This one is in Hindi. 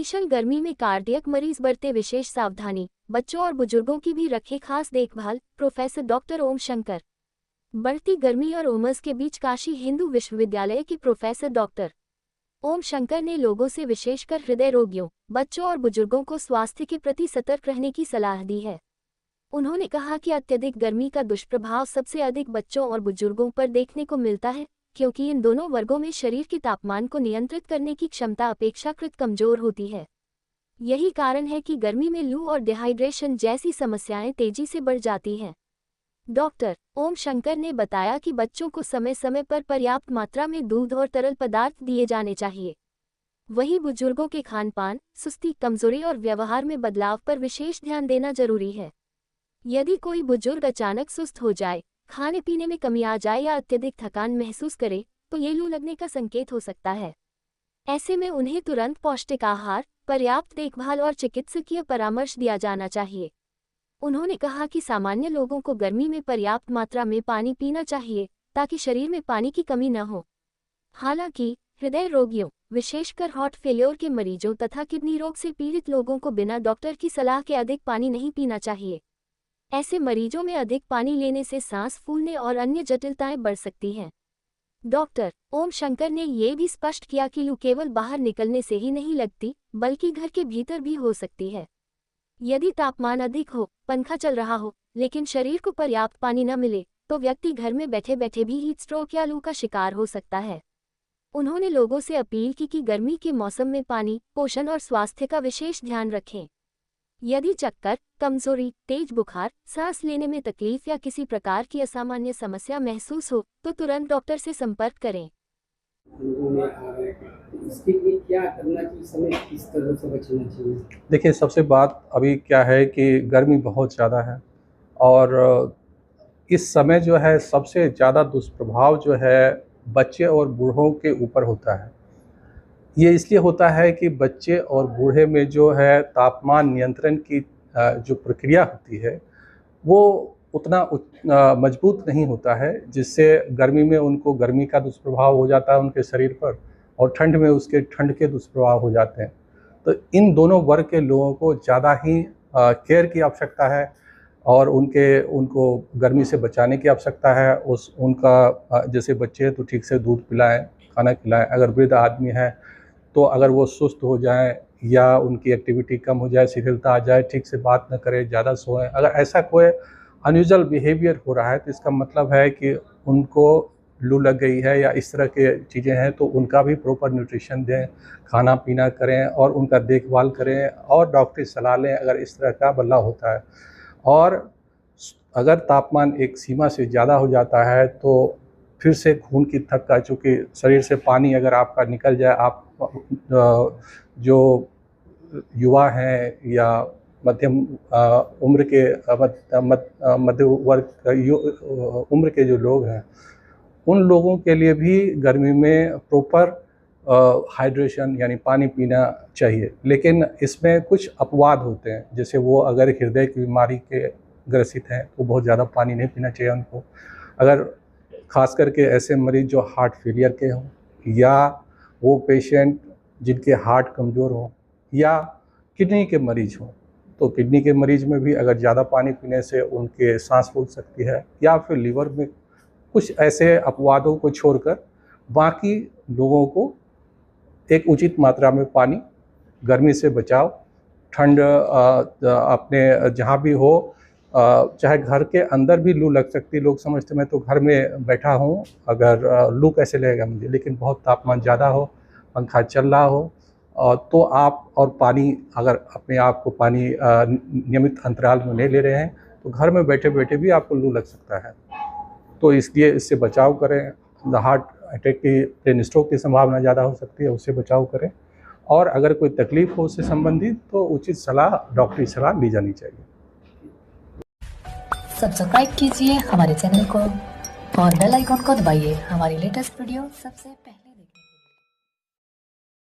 भीषण गर्मी में कार्डियक मरीज बरते विशेष सावधानी, बच्चों और बुजुर्गों की भी रखे खास देखभाल। प्रोफेसर डॉक्टर ओम शंकर। बढ़ती गर्मी और उमस के बीच काशी हिंदू विश्वविद्यालय के प्रोफेसर डॉक्टर ओम शंकर ने लोगों से विशेषकर हृदय रोगियों, बच्चों और बुजुर्गों को स्वास्थ्य के प्रति सतर्क रहने की सलाह दी है। उन्होंने कहा कि अत्यधिक गर्मी का दुष्प्रभाव सबसे अधिक बच्चों और बुजुर्गों पर देखने को मिलता है, क्योंकि इन दोनों वर्गों में शरीर के तापमान को नियंत्रित करने की क्षमता अपेक्षाकृत कमजोर होती है। यही कारण है कि गर्मी में लू और डिहाइड्रेशन जैसी समस्याएं तेजी से बढ़ जाती हैं। डॉक्टर ओम शंकर ने बताया कि बच्चों को समय समय पर पर्याप्त मात्रा में दूध और तरल पदार्थ दिए जाने चाहिए। वहीं बुजुर्गों के खानपान, सुस्ती, कमजोरी और व्यवहार में बदलाव पर विशेष ध्यान देना जरूरी है। यदि कोई बुजुर्ग अचानक सुस्त हो जाए, खाने पीने में कमी आ जाए या अत्यधिक थकान महसूस करे, तो ये लू लगने का संकेत हो सकता है। ऐसे में उन्हें तुरंत पौष्टिक आहार, पर्याप्त देखभाल और चिकित्सकीय परामर्श दिया जाना चाहिए। उन्होंने कहा कि सामान्य लोगों को गर्मी में पर्याप्त मात्रा में पानी पीना चाहिए, ताकि शरीर में पानी की कमी न हो। हालांकि हृदय रोगियों, विशेषकर हार्ट फेलियर के मरीजों तथा किडनी रोग से पीड़ित लोगों को बिना डॉक्टर की सलाह के अधिक पानी नहीं पीना चाहिए। ऐसे मरीजों में अधिक पानी लेने से सांस फूलने और अन्य जटिलताएं बढ़ सकती हैं। डॉक्टर ओम शंकर ने ये भी स्पष्ट किया कि लू केवल बाहर निकलने से ही नहीं लगती, बल्कि घर के भीतर भी हो सकती है। यदि तापमान अधिक हो, पंखा चल रहा हो, लेकिन शरीर को पर्याप्त पानी न मिले, तो व्यक्ति घर में बैठे बैठे भी हीट स्ट्रोक या लू का शिकार हो सकता है। उन्होंने लोगों से अपील की कि गर्मी के मौसम में पानी, पोषण और स्वास्थ्य का विशेष ध्यान रखें। यदि चक्कर, कमजोरी, तेज बुखार, सांस लेने में तकलीफ या किसी प्रकार की असामान्य समस्या महसूस हो, तो तुरंत डॉक्टर से संपर्क करें। इसके लिए क्या करना चाहिए, समय किस तरह से बचना चाहिए? देखिए, सबसे बात अभी क्या है कि गर्मी बहुत ज़्यादा है और इस समय जो है सबसे ज़्यादा दुष्प्रभाव जो है बच्चे और बूढ़ों के ऊपर होता है। ये इसलिए होता है कि बच्चे और बूढ़े में जो है तापमान नियंत्रण की जो प्रक्रिया होती है वो उतना मजबूत नहीं होता है, जिससे गर्मी में उनको गर्मी का दुष्प्रभाव हो जाता है उनके शरीर पर और ठंड में उसके ठंड के दुष्प्रभाव हो जाते हैं। तो इन दोनों वर्ग के लोगों को ज़्यादा ही केयर की आवश्यकता है और उनको गर्मी से बचाने की आवश्यकता है। उनका जैसे बच्चे हैं तो ठीक से दूध पिलाएं, खाना खिलाएं। अगर वृद्ध आदमी है तो अगर वो सुस्त हो जाएं या उनकी एक्टिविटी कम हो जाए, शिथिलता आ जाए, ठीक से बात न करें, ज़्यादा सोएं, अगर ऐसा कोई अनयूजुअल बिहेवियर हो रहा है तो इसका मतलब है कि उनको लू लग गई है या इस तरह के चीज़ें हैं, तो उनका भी प्रॉपर न्यूट्रिशन दें, खाना पीना करें और उनका देखभाल करें और डॉक्टरी सलाह लें अगर इस तरह का बदलाव होता है। और अगर तापमान एक सीमा से ज़्यादा हो जाता है तो फिर से खून की थक्का, चूँकि शरीर से पानी अगर आपका निकल जाए, आप जो युवा हैं या मध्यम उम्र के मध्य वर्ग उम्र के जो लोग हैं, उन लोगों के लिए भी गर्मी में प्रॉपर हाइड्रेशन यानी पानी पीना चाहिए। लेकिन इसमें कुछ अपवाद होते हैं, जैसे वो अगर हृदय की बीमारी के ग्रसित हैं तो बहुत ज़्यादा पानी नहीं पीना चाहिए उनको। अगर ख़ास करके ऐसे मरीज़ जो हार्ट फेलियर के हों या वो पेशेंट जिनके हार्ट कमज़ोर हों या किडनी के मरीज़ हों, तो किडनी के मरीज़ में भी अगर ज़्यादा पानी पीने से उनके सांस फूल सकती है या फिर लीवर में। कुछ ऐसे अपवादों को छोड़कर बाकी लोगों को एक उचित मात्रा में पानी, गर्मी से बचाव, ठंड अपने जहाँ भी हो, चाहे घर के अंदर भी लू लग सकती है। लोग समझते मैं तो घर में बैठा हूँ, अगर लू कैसे लगेगा मुझे, लेकिन बहुत तापमान ज़्यादा हो, पंखा चल रहा हो तो आप और पानी, अगर अपने आप को पानी नियमित अंतराल में नहीं ले रहे हैं तो घर में बैठे बैठे भी आपको लू लग सकता है। तो इसलिए इससे बचाव करें। हार्ट अटैक की, ब्रेन स्ट्रोक की संभावना ज़्यादा हो सकती है, उससे बचाव करें। और अगर कोई तकलीफ हो उससे संबंधित तो उचित सलाह, डॉक्टरी सलाह ली जानी चाहिए। सब्सक्राइब कीजिए हमारे चैनल को और बेल आइकॉन को दबाइए हमारी लेटेस्ट वीडियो सबसे पहले